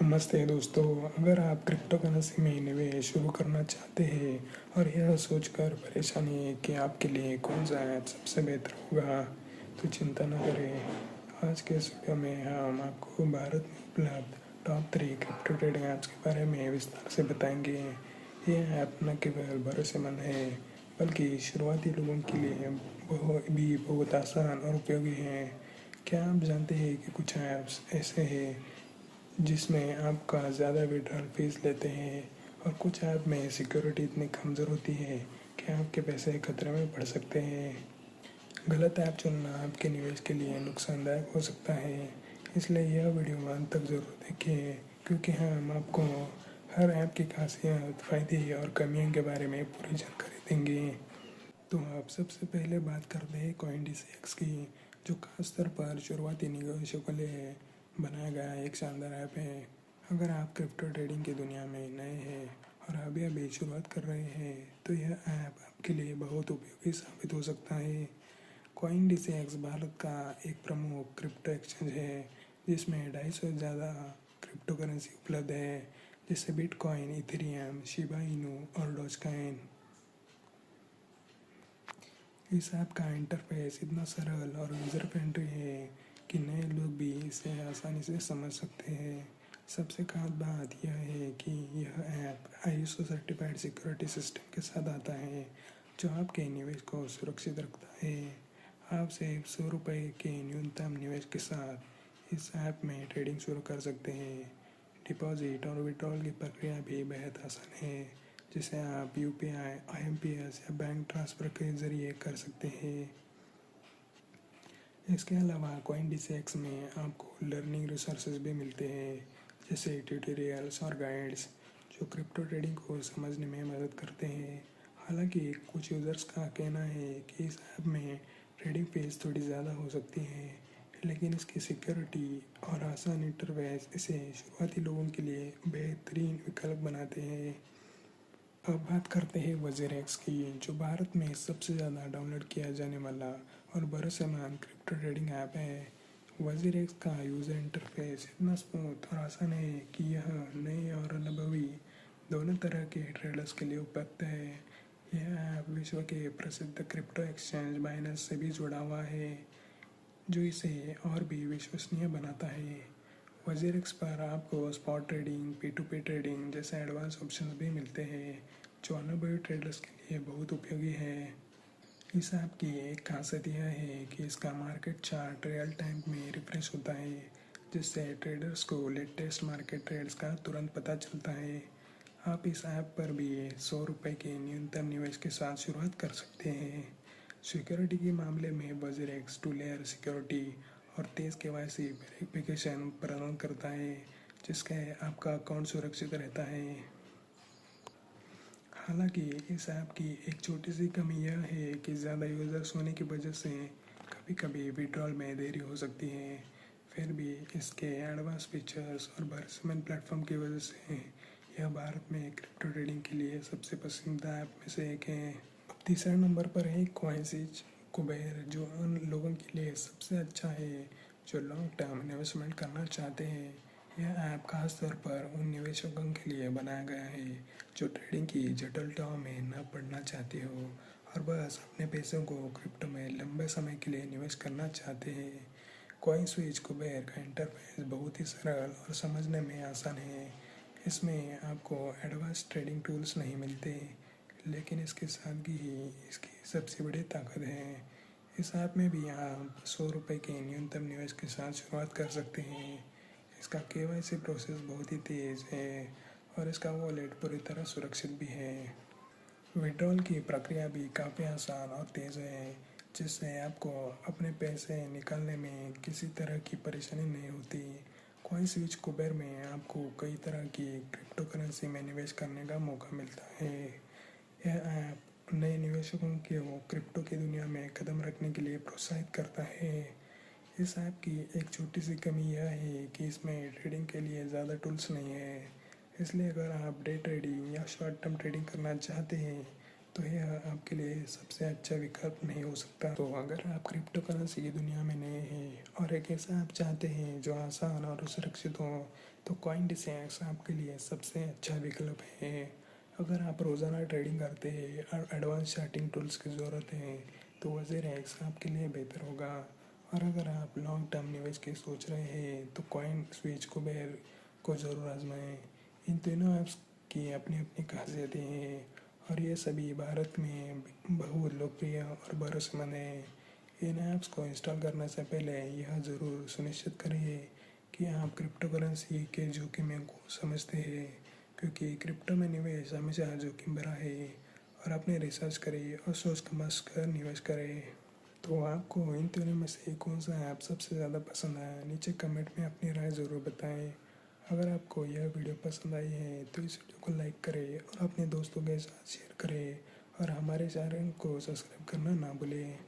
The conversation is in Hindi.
नमस्ते दोस्तों। अगर आप क्रिप्टो करेंसी में निवेश शुरू करना चाहते हैं और यह सोचकर परेशानी है कि आपके लिए कौन सा ऐप सबसे बेहतर होगा, तो चिंता न करें। आज के इस वीडियो में हम आपको भारत में उपलब्ध टॉप 3 क्रिप्टो ट्रेडिंग ऐप्स के बारे में विस्तार से बताएंगे। ये ऐप न केवल भरोसेमंद है, बल्कि शुरुआती लोगों के लिए बहुत आसान और उपयोगी है। क्या आप जानते हैं कि कुछ ऐप्स ऐसे हैं जिसमें आपका ज़्यादा विड्रॉल फीस लेते हैं, और कुछ ऐप में सिक्योरिटी इतनी कमज़ोर होती है कि आपके पैसे खतरे में पड़ सकते हैं। गलत ऐप चुनना आपके निवेश के लिए नुकसानदायक हो सकता है, इसलिए यह वीडियो अंत तक ज़रूर देखें, क्योंकि हम आपको हर ऐप की खासियत, फ़ायदे और कमियों के बारे में पूरी जानकारी देंगे। तो आप सबसे पहले बात करते हैं CoinDCX की, जो खास तौर पर शुरुआती निवेशकों के लिए बनाया गया एक शानदार ऐप है। अगर आप क्रिप्टो ट्रेडिंग की दुनिया में नए हैं और अभी अभी शुरुआत कर रहे हैं, तो यह ऐप आपके लिए बहुत उपयोगी साबित हो सकता है। CoinDCX भारत का एक प्रमुख क्रिप्टो एक्सचेंज है, जिसमें 250 से ज़्यादा क्रिप्टो करेंसी उपलब्ध है, जैसे बिटकॉइन, इथेरियम, शिबा इनू और डॉजकॉइन। इस ऐप का इंटरफेस इतना सरल और यूज़र फ्रेंडली है कि नए लोग भी इसे आसानी से समझ सकते हैं। सबसे खास बात यह है कि यह app ISO certified security system के साथ आता है, जो आपके निवेश को सुरक्षित रखता है। आप सिर्फ 100 रुपये के न्यूनतम निवेश के साथ इस ऐप में ट्रेडिंग शुरू कर सकते हैं। डिपॉजिट और विड्रॉल की प्रक्रिया भी बेहद आसान है, जिसे आप UPI, IMPS या बैंक ट्रांसफ़र के ज़रिए कर सकते हैं। इसके अलावा CoinDCX में आपको लर्निंग रिसोर्सेज भी मिलते हैं, जैसे ट्यूटोरियल्स और गाइड्स, जो क्रिप्टो ट्रेडिंग को समझने में मदद करते हैं। हालांकि कुछ यूज़र्स का कहना है कि इस ऐप में ट्रेडिंग फीस थोड़ी ज़्यादा हो सकती है, लेकिन इसकी सिक्योरिटी और आसान इंटरफेस इसे शुरुआती लोगों के लिए बेहतरीन विकल्प बनाते हैं। अब बात करते हैं WazirX की, जो भारत में सबसे ज़्यादा डाउनलोड किया जाने वाला और भरोसेमंद क्रिप्टो ट्रेडिंग ऐप है। WazirX का यूज़र इंटरफेस इतना स्मूथ और आसान है कि यह नए और अनुभवी दोनों तरह के ट्रेडर्स के लिए उपयुक्त है। यह ऐप विश्व के प्रसिद्ध क्रिप्टो एक्सचेंज बाइनेंस से भी जुड़ा हुआ है, जो इसे और भी विश्वसनीय बनाता है। WazirX पर आपको स्पॉट ट्रेडिंग, P2P ट्रेडिंग जैसे एडवांस ऑप्शंस भी मिलते हैं, जो अनुभवी ट्रेडर्स के लिए बहुत उपयोगी है। इस ऐप की एक खासियत यह है कि इसका मार्केट चार्ट रियल टाइम में रिफ्रेश होता है, जिससे ट्रेडर्स को लेटेस्ट मार्केट ट्रेड्स का तुरंत पता चलता है। आप इस ऐप पर भी 100 रुपये के न्यूनतम निवेश के साथ शुरुआत कर सकते हैं। सिक्योरिटी के मामले में WazirX 2 लेयर सिक्योरिटी और तेज़ KYC वेरिफिकेशन प्रदान करता है, जिससे आपका अकाउंट सुरक्षित रहता है। हालांकि इस ऐप की एक छोटी सी कमी यह है कि ज़्यादा यूज़र्स होने की वजह से कभी कभी विड्रॉल में देरी हो सकती है। फिर भी इसके एडवांस फीचर्स और भरोसेमंद प्लेटफॉर्म की वजह से यह भारत में क्रिप्टो ट्रेडिंग के लिए सबसे पसंदीदा ऐप में से एक है। अब तीसरे नंबर पर है कॉइनसीज कुबेर, जो उन लोगों के लिए सबसे अच्छा है जो लॉन्ग टर्म इन्वेस्टमेंट करना चाहते हैं। यह ऐप खास तौर पर उन निवेशकों के लिए बनाया गया है जो ट्रेडिंग की जटिलताओं में न पड़ना चाहते हो और बस अपने पैसों को क्रिप्टो में लंबे समय के लिए निवेश करना चाहते हैं। कॉइनस्विच कुबेर का इंटरफेस बहुत ही सरल और समझने में आसान है। इसमें आपको एडवांस ट्रेडिंग टूल्स नहीं मिलते, लेकिन इसके सादगी ही इसकी सबसे बड़ी ताकत है। इस ऐप में भी आप 100 रुपये के न्यूनतम निवेश के साथ शुरुआत कर सकते हैं। इसका KYC प्रोसेस बहुत ही तेज़ है और इसका वॉलेट पूरी तरह सुरक्षित भी है। विड्रॉल की प्रक्रिया भी काफ़ी आसान और तेज़ है, जिससे आपको अपने पैसे निकालने में किसी तरह की परेशानी नहीं होती। कॉइनस्विच कुबेर में आपको कई तरह की क्रिप्टो करेंसी में निवेश करने का मौका मिलता है। यह ऐप नए निवेशकों को क्रिप्टो की दुनिया में कदम रखने के लिए प्रोत्साहित करता है। इस ऐप की एक छोटी सी कमी यह है कि इसमें ट्रेडिंग के लिए ज़्यादा टूल्स नहीं है, इसलिए अगर आप डे ट्रेडिंग या शॉर्ट टर्म ट्रेडिंग करना चाहते हैं तो यह आपके लिए सबसे अच्छा विकल्प नहीं हो सकता। तो अगर आप क्रिप्टो करेंसी की दुनिया में नए हैं और एक ऐसा ऐप चाहते हैं जो आसान और सुरक्षित हो, तो CoinDesk आपके लिए सबसे अच्छा विकल्प है। अगर आप रोज़ाना ट्रेडिंग करते हैं और एडवांस चार्टिंग टूल्स की ज़रूरत है, तो WazirX आपके लिए बेहतर होगा। और अगर आप लॉन्ग टर्म निवेश की सोच रहे हैं, तो कॉइन स्विच कुबेर को ज़रूर आजमाएं। इन तीनों ऐप्स की अपनी अपनी खासियतें हैं और ये सभी भारत में बहुत लोकप्रिय और भरोसेमंद हैं। इन ऐप्स को इंस्टॉल करने से पहले यह ज़रूर सुनिश्चित करिए कि आप क्रिप्टो करेंसी के जोखिम को समझते हैं, क्योंकि क्रिप्टो में निवेश हमेशा जोखिम भरा है। और अपने रिसर्च करें और सोच समझ कर निवेश करें। तो आपको इन तीनों में से कौन सा ऐप सबसे ज़्यादा पसंद आया, नीचे कमेंट में अपनी राय ज़रूर बताएं। अगर आपको यह वीडियो पसंद आई है तो इस वीडियो को लाइक करें और अपने दोस्तों के साथ शेयर करें और हमारे चैनल को सब्सक्राइब करना ना भूलें।